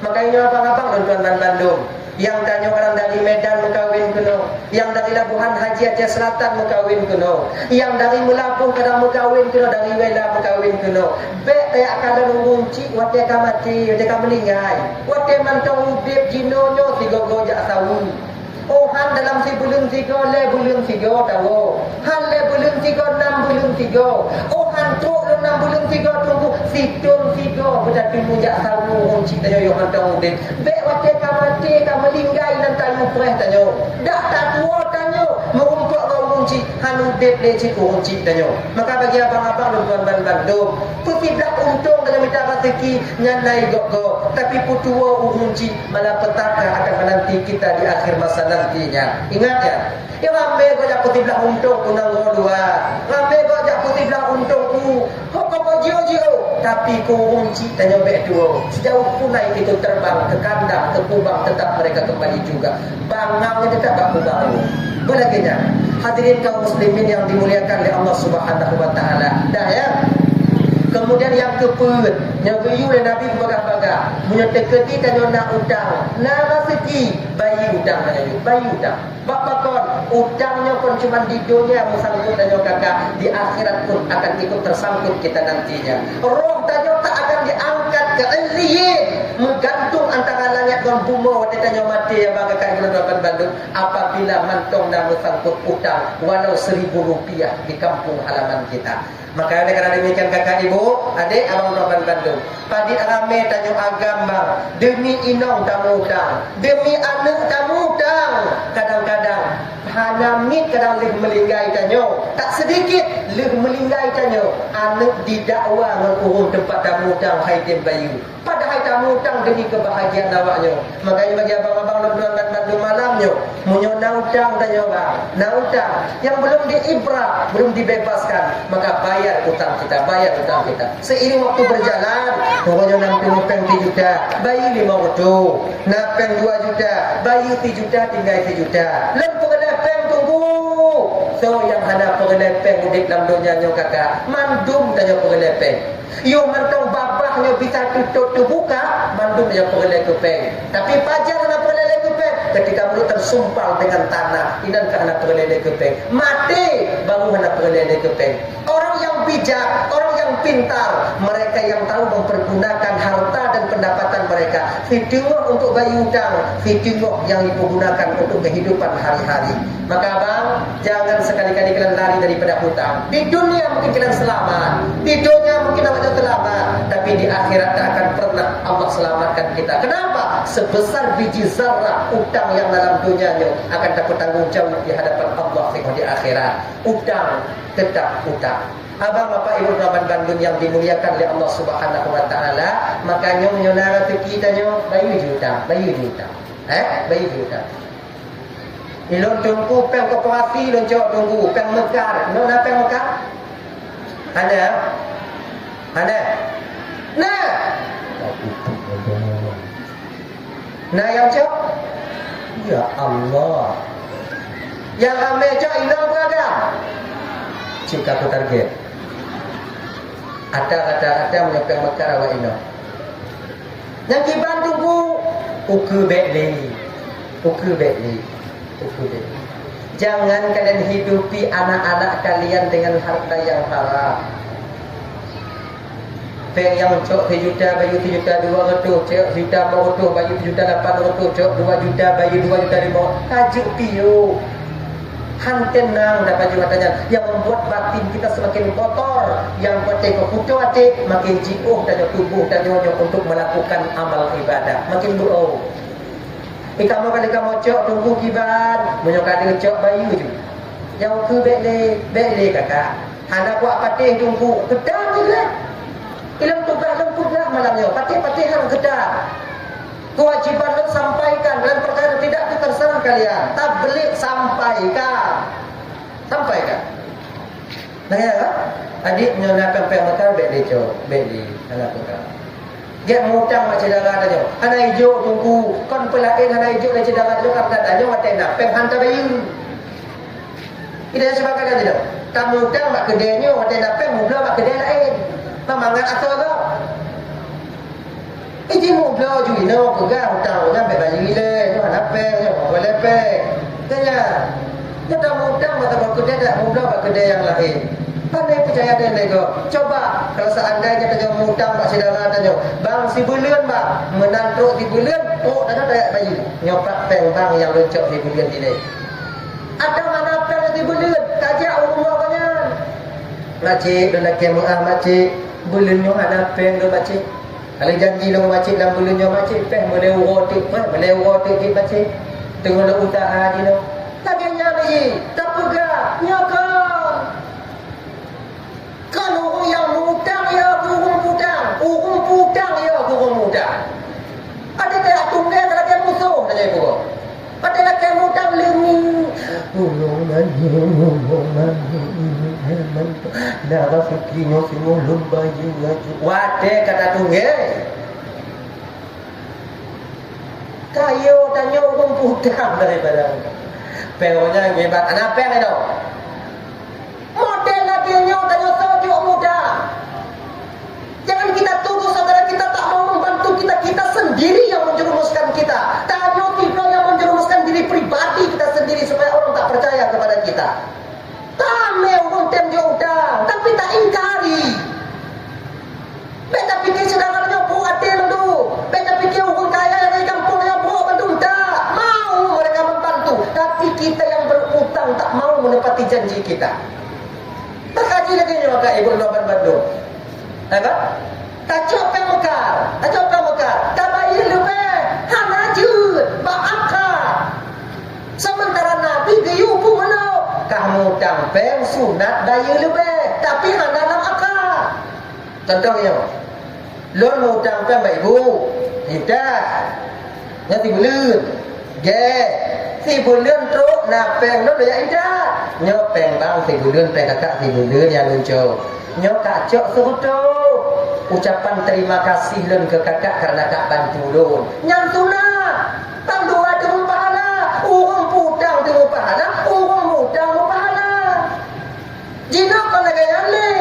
Makanya abang-abang don tuan Bandung. Yang tanya orang dari Medan mengkawin kuno, yang dari Labuhan Haji Aceh Selatan mengkawin kuno, yang dari Melabuh kadang mengkawin kuno, dari Wela mengkawin kuno. Bek tayak kalau ngunci, wate kamati, wate kamelingai, wate mantong ubib jinonyo tiga gojak sawu. Oh han dalam si bulung tiga le bulung tiga tahu, han le bulung tiga 6 bulung tiga. Oh han truk le 6 bulung tiga tunggu situng tiga berarti mujak sawu ngunci tanyo yo hantong ubib. Bek wate kamati kamelinggai nan tanyo preh tanyo. Dak tak tua tanyo merumpuk ngunci hanu dep lecit ngunci tanyo. Maka bagi abang-abang dan tuan Bandung, pergi belak untung dengan minta rezeki nyanai gok-gok. Tapi putua urunci malapetaka akan menanti kita di akhir masa nantinya. Ingat ya. Ya ramai kau jak putih belah untung kunang dua. Ramai kau jak putih belah untung ku. Kau jio-jio. Tapi ku urunci dan nyobek dua. Sejauh punai itu terbang ke kandang, ke kubang, tetap mereka kembali juga. Bangangnya tetap tak kubang. Bagaimana? Hadirin kaum muslimin yang dimuliakan oleh Allah Subhanahu wa taala. Dah ya. Kemudian yang keempat, yang keyu oleh Nabi baga-baga, menyertai dan nak utang. Nak rezeki, bayi utang tanya bayi utang. Bakon utangnya pun cuma di dunia bersangkut dan kakak, di akhirat pun akan ikut tersangkut kita nantinya. Roh tanya tak akan diangkat ke illiyin, menggantung antara langit dan bumi waktu tanya mati yang bangga kai bulan Bandung apabila mantong dan bersangkut utang walau Rp1.000 di kampung halaman kita. Maka oleh kerana demikian kakak ibu, adik abang Noban Bandung, padi rame tanyo agam bang, demi inong tamu utang, demi anak tamu utang. Kadang-kadang hanamit kadang leh melinggai tanyo, tak sedikit leh melinggai tanyo, anak didakwa mengurum tempat tamu utang haidim bayu. Padahal tamu utang demi kebahagiaan awaknya. Makanya bagi abang-abang Noban Bandung malamnya, munyo nautang tanyo bang, nautang yang belum diibrak, belum dibebaskan, maka bayar utang kita, bayar utang kita. Seiring waktu berjalan, pokoknya nanti napeng 3 juta, bayi 5 juta, napeng 2 juta, bayi 3 juta, tinggal 3 juta. Lalu pengelepeng tunggu. So yang hana pengelepeng udik dalam dunia nyo kakak, mandum tanya pengelepeng. Yo mantong babahnya bisa tutup terbuka, mandum tanya pengelepeng. Tapi pajar hana pengelepeng. Ketika mulut tersumpal dengan tanah, inan karena pengelepeng. Mati baru hana pengelepeng. Orang yang bijak, orang yang pintar, mereka yang tahu mempergunakan harta dan pendapatan mereka. Fitungah untuk bayi utang, fitungah yang dipergunakan untuk kehidupan hari-hari. Maka abang, jangan sekali-kali kalian lari daripada hutang. Di dunia mungkin kalian selamat, di dunia mungkin awaknya selamat, tapi di akhirat tak akan pernah Allah selamatkan kita. Kenapa? Sebesar biji zarah utang yang dalam dunianya akan dapat tanggung jawab di hadapan Allah di akhirat. Utang tetap utang. Abang bapak ibu Noban Bandung yang dimuliakan oleh Allah Subhanahu wa taala, makanya menyonara kita nyo bayu juta, bayu juta. Bayu juta. Ilon tunggu peng koperasi lon jawab tunggu peng mekar. No na peng mekar? Ada. Ada. Nah. Nah yang jawab. Ya Allah. Yang ramai jawab inang beragam. Cik aku target. Ada menyepeng mekar awak inang. Yang kiban tunggu uku bekli. Uku bekli. Jangan kalian hidupi anak-anak kalian dengan harta yang haram. Peng yang cok 3 juta, bayu 3 juta 200, cok juta mau tu, bayu 3 juta 800, cok 2 juta, bayu 2 juta 500. Kajuk piu. Han tenang dapat juga tanya yang membuat batin kita semakin kotor, yang buat teko kutu hati makin jiuh dan tubuh dan nyonya untuk melakukan amal ibadah makin doa. Kamu kali kamu cok tunggu kiban, menyokak dia cok bayu je. Yang ke bele kakak. Hana buat patih tunggu, gedang je lah. Ilang tugas lengkut lah malamnya. Patih-patih hang gedang. Kewajiban lo sampaikan dan perkara tidak itu terserah kalian. Tabligh sampaikan. Sampaikan. Nah ya, adik menyonakan pemekar bele cok, bele anak kita. Dia mutang macam darah tanya. Anak hijau tunggu. Kon pelain anak hijau macam darah tanya. Kata tanya watena. Penghantar bayu. Kita sebab kata tidak. Kamu mutang mak kedainya. Watena peng mula mak kedai lain. Memangat atau apa? Ini mula juga. Ini pegang hutang. Sampai bayi gila. Ini anak peng. Ini boleh peng. Tanya. Kita mutang mak kedai tak mula mak kedai yang lain. Pandai percaya dan nego. Coba kalau seandainya tanya mutang pak saudara tanya, bang si bulan bang menantruk si bulan, oh dah tak bayi. Nyopak peng bang yang lucok si bulan ini. Ada mana peng si bulan? Kajak umur banyak. Macik dan laki muah macik bulannya ada peng do macik. Kalau janji lo macik dalam bulannya macik peng boleh rotik kita macik. Tengok usaha dia. Taganya lagi, tak pegang, nyokong. Kalau yang hutang, ya burung hutang. ya guru muda. Ada tak tunggal kalau dia musuh tanya ibu. Ada lagi muda lengi. Dah fikirnya semua lomba juga. Wadah kata tunggal. Kayo tanya orang muda daripada. Peronya hebat. Anak peng itu. Model lagi nyo tanya sejuk muda. Jangan kita tunggu saudara kita tak mau membantu kita. Kita sendiri yang menjerumuskan kita. Tanya kita yang menjerumuskan diri pribadi kita sendiri supaya orang tak percaya kepada kita. Tame orang tem jodang, tapi tak ingkari. Beta pikir sedangannya buat dia mendu. Beta pikir orang kaya yang dari kampungnya buat bantu tak. Mau mereka membantu, tapi kita yang berutang tak mau menepati janji kita. Tak kaji lagi nyo kak ibu Noban Bandung. Apa? Tak copeng mekar, tak copeng mekar. Tak bayar lebih, hana jut, bakakar. Sementara Nabi gayu pun mana? Kamu tampeng sunat bayar lebih, tapi hana dalam akar. Contohnya, lon mau tampeng baik ibu, tidak. Nanti bulan, si bulan teruk napeng, lo dah tidak. Nyopeng bang si bulan, peng kakak si bulan yang lucu. Nyok kacok sebetul. Ucapan terima kasih lun ke kakak karena kak bantu lun. Yang sunat. Bantu ada pahala. Orang putang dengan pahala. Orang mudang dengan pahala. Jika kau nak gaya ni.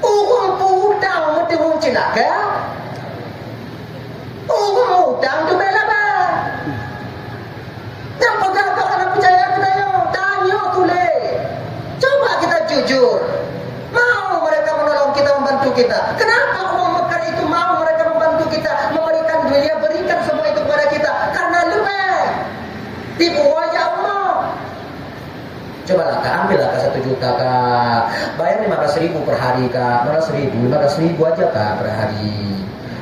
Orang putang dengan celaka. Orang mudang tu bela bah. Yang pegang kau kena percaya kenanya. Tanya tulis. Coba kita jujur. Mau mereka menolong kita, membantu kita. Kenapa orang Mekah itu mau mereka membantu kita, memberikan dunia, berikan semua itu kepada kita? Karena lebih tipu wajah Allah. Cobalah kak, ambillah kak 1 juta kak. Bayar 15.000 per hari kak. 15.000 aja kak per hari.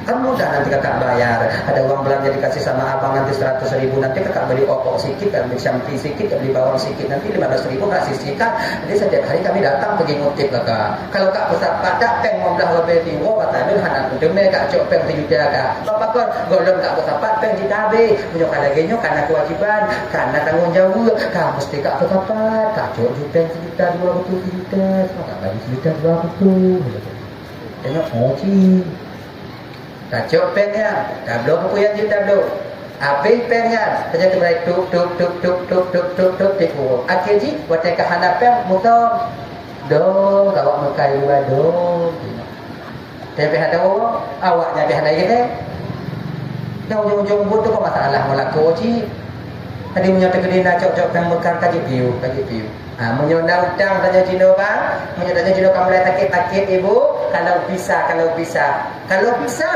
Kan mudah nanti kakak bayar. Ada uang belanja dikasih sama abang nanti 100.000. Nanti kakak beli okok sedikit, beli syampi sedikit, beli bawang sedikit. Nanti 15.000 kasih sikat. Jadi setiap hari kami datang pergi ngutip kakak. Kalau kak pusat pada peng membelah lebih tinggi, kata hanak demi kak cok peng 7 juta kak. Bapak kau golong kak pusat peng di tabe. Menyok lagi nyok karena kewajiban, karena tanggung jawab. Kak mesti kak pusat kak cok juta 1 juta 2 juta. Kak bagi 1 juta 2 juta. Tengok mochi. Kacau pengnya, tablo buku yang juta tablo. Habis pengnya, ternyata mulai tuk tipu. Akhirnya, watai kahana peng mutom. Do, kawak mekai dua do. Tapi ada awaknya pihak kita. Dah ujung-ujung buat tu kau masalah melaku ji. Tadi menyatakan kedina cok-cok peng mekar kaji piu. Menyonda utang tanya Cino bang, menyonda Cino kamu mulai takit ibu. Kalau bisa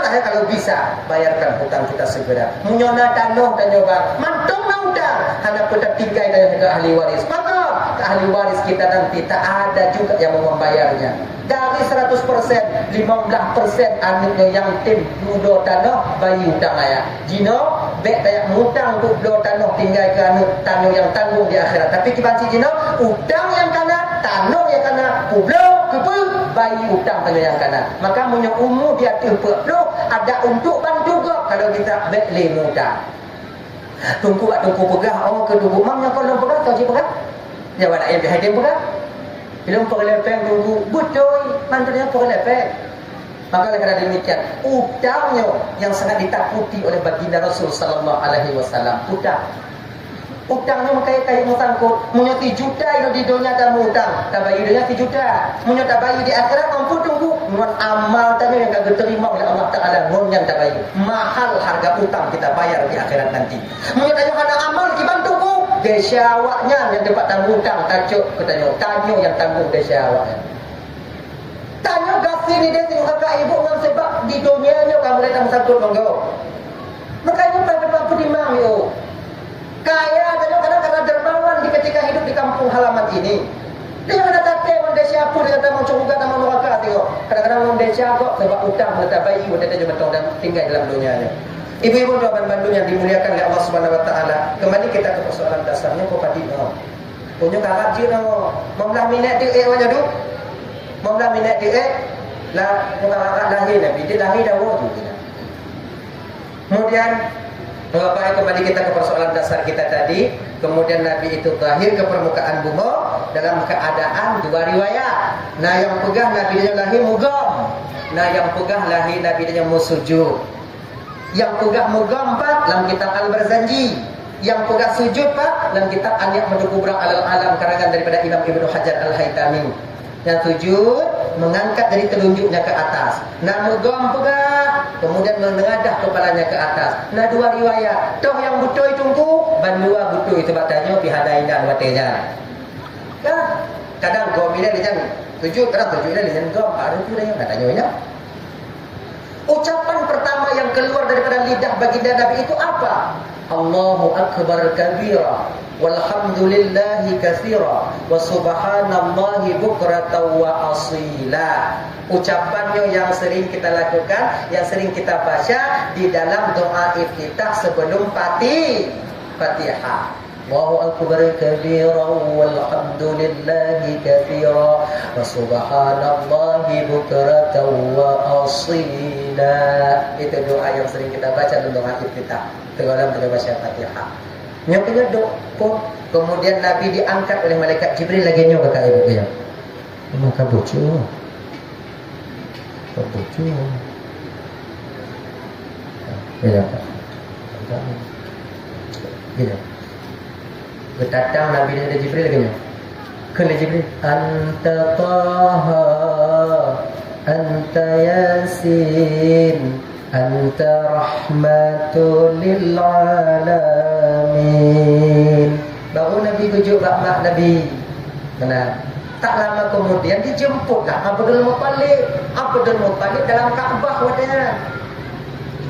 lah ya kalau bisa bayarkan hutang kita segera. Menyonda tanah tanya bang, mantung na utang. Hanya kita tinggal tanya ke ahli waris. Maka ke ahli waris kita nanti tak ada juga yang mau membayarnya. Dari 100%, 15% anaknya yang tim do tanah bayi utang ayah. Cino bek banyak mutang untuk do tanah tinggal ke anak tanah yang tanggung di akhirat. Tapi kibanci Cino utang yang kana, tanah yang kana, kublo, kepu, bayi utang kana yang kana. Maka punya umur dia terpeluk, ada untuk bantu juga kalau kita beli utang. Tunggu pegah, ke tunggu mamnya kalau pegah, tahu si pegah? Jawab nak yang dia pegah. Belum perlepeng tunggu, betul, mantunya perlepeng. Maka karena demikian, utangnya yang sangat ditakuti oleh baginda Rasul sallallahu alaihi wasallam, utang. Utangnya kayak mutangkut, menyoti juta itu di dunia dan utang, tabayu dunia 3 juta, menyoti tabayu di akhirat mampu tunggu, non amal tadi yang kagak terima oleh Allah Taala, non yang tabayu, mahal harga utang kita bayar di akhirat nanti. Menyoti ada amal kita tunggu, desa awaknya yang dapat tanggung utang, tajuk katanya, tanyo yang tanggung desa awaknya. Tanyo gasih ni dia tengok kakak ibu dengan sebab di dunianya kamu datang sangkut monggo. Makanya pada pedimang yo. Kaya kadang-kadang karena dermawan ketika hidup di kampung halaman ini. Dia ada tate Malaysia pun dia kata mau cungga sama neraka tengok. Kadang-kadang Malaysia kok sebab utang mata bayi udah ada jembatan dan tinggal dalam dunianya. Ibu-ibu Noban Bandung yang dimuliakan oleh Allah Subhanahu wa taala. Kembali kita ke persoalan dasarnya kok tadi no. Punya karat je no. Membelah minat dia aja tu. Membelah minat dia lahir Nabi, dia lahir dah waktu kita. Kemudian Bapak, kembali kita ke persoalan dasar kita tadi. Kemudian Nabi itu lahir ke permukaan bumi dalam keadaan dua riwayat. Nah, yang pegah Nabi dia lahir mugam. Nah, yang pegah lahir Nabi dia musujud. Yang pegah mugam 4 dalam kitab Al-Barzanji. Yang pegah sujud 4 dalam kitab An-Ni'mah Kubra Al-Alam karangan daripada Imam Ibnu Hajar Al-Haytami. Yang sujud mengangkat dari telunjuknya ke atas. Nak mugam pegah, kemudian menengadah kepalanya ke atas. Nah, dua riwayat. Toh yang betul itu ku, bandua betul itu batanya pihadainan watenya. Kan? Kadang gomila dia sujud, kadang sujud dia gom, baru tu dia katanya ini. Ucapan pertama yang keluar daripada lidah baginda Nabi itu apa? Allahu akbar kabira walhamdulillahi katsira wa subhanallahi bukratan wa asila. Ucapannya yang sering kita lakukan, yang sering kita baca di dalam doa iftitah sebelum Fatihah. Allahu akbar kabira walhamdulillahi katsira wa subhanallahi bukratan wa asila. Itu doa yang sering kita baca dalam doa iftitah dalam baca Fatihah. Yang punya doa. Kemudian Nabi diangkat oleh malaikat Jibril lagi nyo kakak ibu dia. Maka bocor. Bocor. Ya. Ya. Berdatang Nabi dari Jibril lagi nyo. Kena Jibril. Anta Taha, Anta Yasin, Anta rahmatul lil alamin. Baru Nabi kujuk mak Nabi. Benar. Tak lama kemudian dijemputlah Abdul Muttalib. Abdul Muttalib dalam Kaabah wadanya.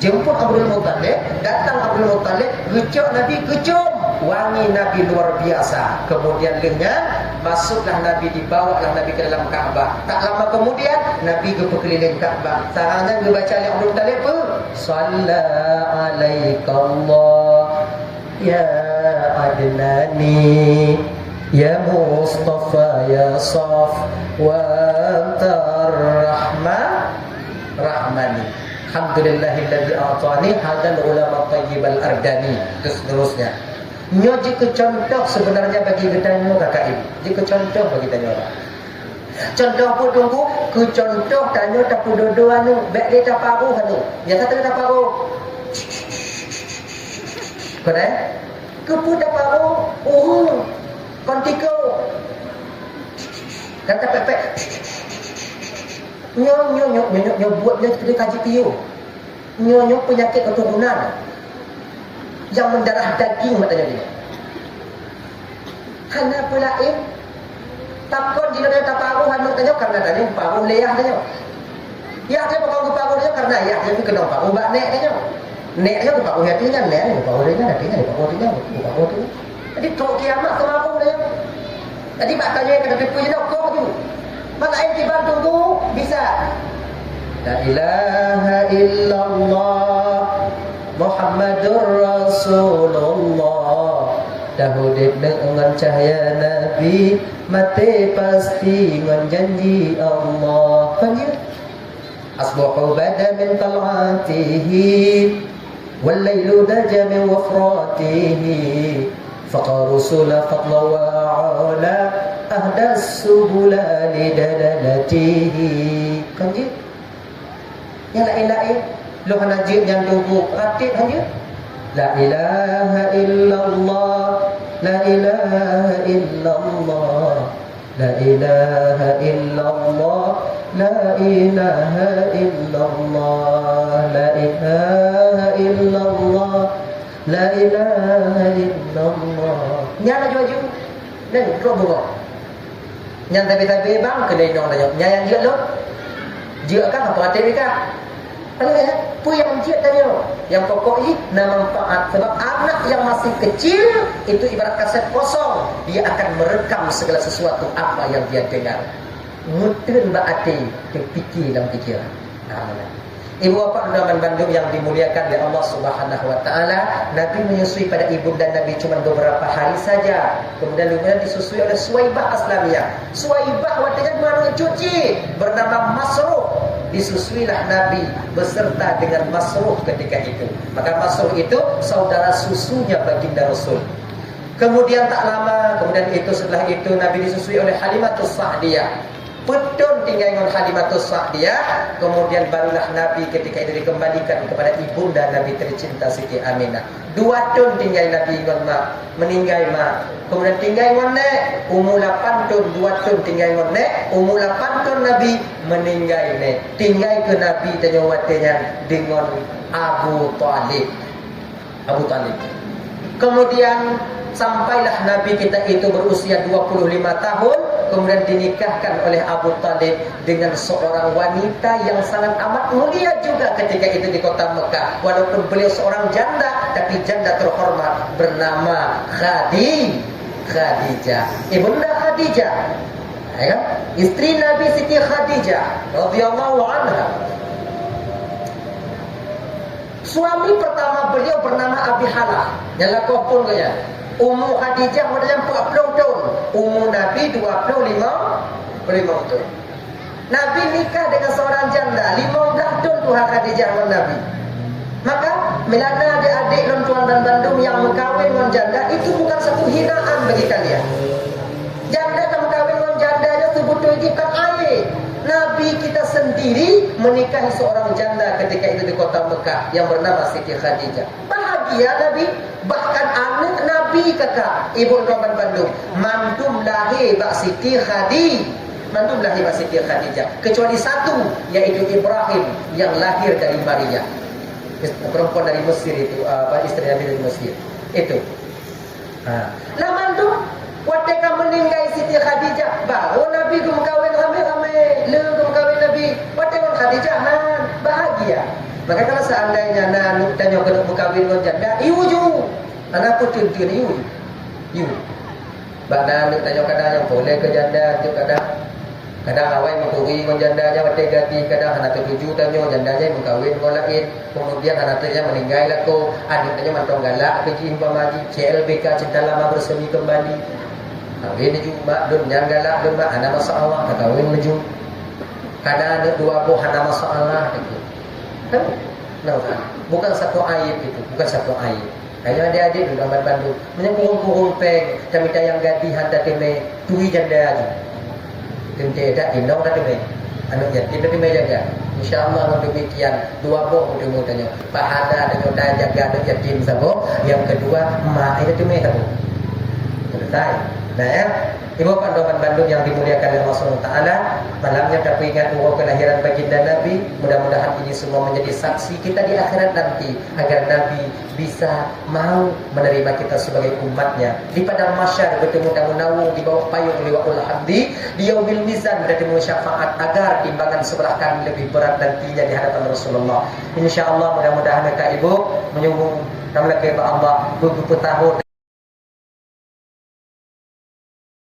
Jemput Abdul Muttalib, datang Abdul Muttalib, kujuk Nabi, kujuk. Wangi Nabi luar biasa. Kemudian dengan masuklah Nabi, dibawalah Nabi ke dalam Kaabah. Tak lama kemudian Nabi ke keliling Kaabah. Sarangnya dia baca oleh Abdul Muttalib, Salla alaika Allah ya Adnani ya Mustafa ya Saf wa antar rahmani. Alhamdulillahilladzi a'tani hadzal ulama thayyibal ardani. Terusnya. Nyo jika contoh sebenarnya bagi kita nyo kakak ibu. Jika contoh bagi kita nyo. Contoh pun tunggu, ku contoh tanya tak dua-dua anu, baik dia tak paruh anu. Yang kata tak paruh. Benar? Ku pun tak paruh. Kontiko. Kata pepek. Nyo buatnya seperti kaji piu. Nyo penyakit keturunan yang mendarah daging matanya dia. Karena pula takut jika dia tak paruh anu tanya karena tanya paruh leah tanya. Ya dia paruh dia karena ya dia kena paruh bak nek tanya. Nek dia paruh hatinya nek dia paruh dia hatinya paruh dia. Jadi tok kiamat paruh dia. Jadi bak tanya kena tipu je kau tu. Mana tiba tunggu bisa. La ilaha illallah Muhammadur Rasulullah. Dahudip dengan cahaya Nabi, mati pasti dengan janji Allah. Panggil asbahu bada min tal'atihi wal lailu daja min wafratihi faqa rusula fadla wa ala ahdas subula lidalalatihi. Panggil yang lain-lain lu hanajib yang tunggu ratib hanya la ilaha illallah la ilaha illallah la ilaha illallah la ilaha illallah la ilaha illallah la ilaha illallah. Nyala jual dan robo yang tapi bang kedai nong dah yang dia lo dia kan apa hati mereka. Kalau ya, pu yang menjiat tanya. Yang pokok ini manfaat sebab anak yang masih kecil itu ibarat kaset kosong, dia akan merekam segala sesuatu apa yang dia dengar. Mutun baati terfikir dalam pikiran. Ibu bapa dan bandung yang dimuliakan oleh Allah Subhanahu wa taala, Nabi menyusui pada ibunda Nabi cuma beberapa hari saja. Kemudian disusui oleh Suwaibah Aslamiyah. Suwaibah waktunya baru cuci bernama Masruh. disusuilah Nabi beserta dengan Masruh ketika itu. Maka Masruh itu saudara susunya baginda Rasul. Kemudian tak lama, kemudian itu setelah itu Nabi disusui oleh Halimatus Sa'diyah. Pedon tinggal dengan Halimatus Sa'diyah. Kemudian barulah Nabi ketika itu dikembalikan kepada ibunda Nabi tercinta Siti Aminah. 2 tahun tinggal Nabi dengan mak, meninggal mak. Kemudian tinggal dengan nek, umur 8 tahun, 2 tahun tinggal dengan nek, umur 8 tahun Nabi meninggal nek. Tinggal ke Nabi tanya watanya dengan Abu Talib. Abu Talib. Kemudian sampailah Nabi kita itu berusia 25 tahun. Kemudian dinikahkan oleh Abu Talib dengan seorang wanita yang sangat amat mulia juga ketika itu di kota Mekah. Walaupun beliau seorang janda, tapi janda terhormat bernama Khadijah. Ibunda Khadijah, ya kan? Istri Nabi Siti Khadijah radhiyallahu anha. Suami pertama beliau bernama Abi Halah. Yang lakopun kaya. Umur Khadijah pada 40 tahun. Umur Nabi 25 tahun. Nabi nikah dengan seorang janda 15 tahun Tuhan Khadijah dengan Nabi. Maka melana adik-adik non-tuan dan bandung yang berkahwin dengan janda itu bukan satu hinaan bagi kalian. Janda yang berkahwin dengan jandanya sebetulnya bukan aib. Nabi kita sendiri menikahi seorang janda ketika itu di kota Mekah yang bernama Siti Khadijah. Bahagia Nabi. Bahkan anak Nabi kata Ibu Roman Bandung, mandum lahir Mbak Siti Khadijah. Mandum lahir Mbak Siti Khadijah. Kecuali satu, yaitu Ibrahim yang lahir dari Maria. Perempuan dari Mesir itu, istri Nabi dari Mesir. Itu. Lah mandum ketika meninggal Siti Khadijah, baru Nabi kawin rame-rame. Lu kawin Nabi, ketika Khadijah bahagia. Maka kalau seandainya nak tanya kena berkahwin dengan janda, iu. Anak pun tuntun iu. Bana nak tanya kadang yang boleh ke janda, tu kadang awai mengkuri dengan jandanya, batai ganti, kadang anak tertuju tanya jandanya berkahwin dengan lain. Kemudian anak tanya meninggal lah ko, adik tanya mantong galak pergi umpamaji CLBK cinta lama bersemi kembali. Kawin meju mak dun yang galak dun mak ana masalah, kawin meju. Kadang ada 2 buah ana masalah gitu. Bukan satu aib itu, bukan satu aib. Hanya adik-adik di dalam Bandung menyengkurung-kurung peng, kami yang ganti hantar teme, tui janda aja. Tente dak indong dak teme, anak yatim dak teme jaga. InsyaAllah demikian 2 buah ketemu tanya. Pahada dan jodoh jaga anak yatim sabo. Yang kedua mak itu teme sabo. Selesai. Nah ya, Ibu Pandoman Bandung yang dimuliakan oleh Allah SWT, malamnya kita ingat kelahiran baginda Nabi. Mudah-mudahan ini semua menjadi saksi kita di akhirat nanti, agar Nabi bisa mau menerima kita sebagai umatnya. Di padang mahsyar bertemu dan menawung di bawah payung liwa'ul hamdi. Di yaumil mizan bertemu syafaat, agar timbangan sebelah kami lebih berat nantinya di hadapan Rasulullah. InsyaAllah mudah-mudahan mereka ibu menyambung namanya kepada Allah beberapa tahun.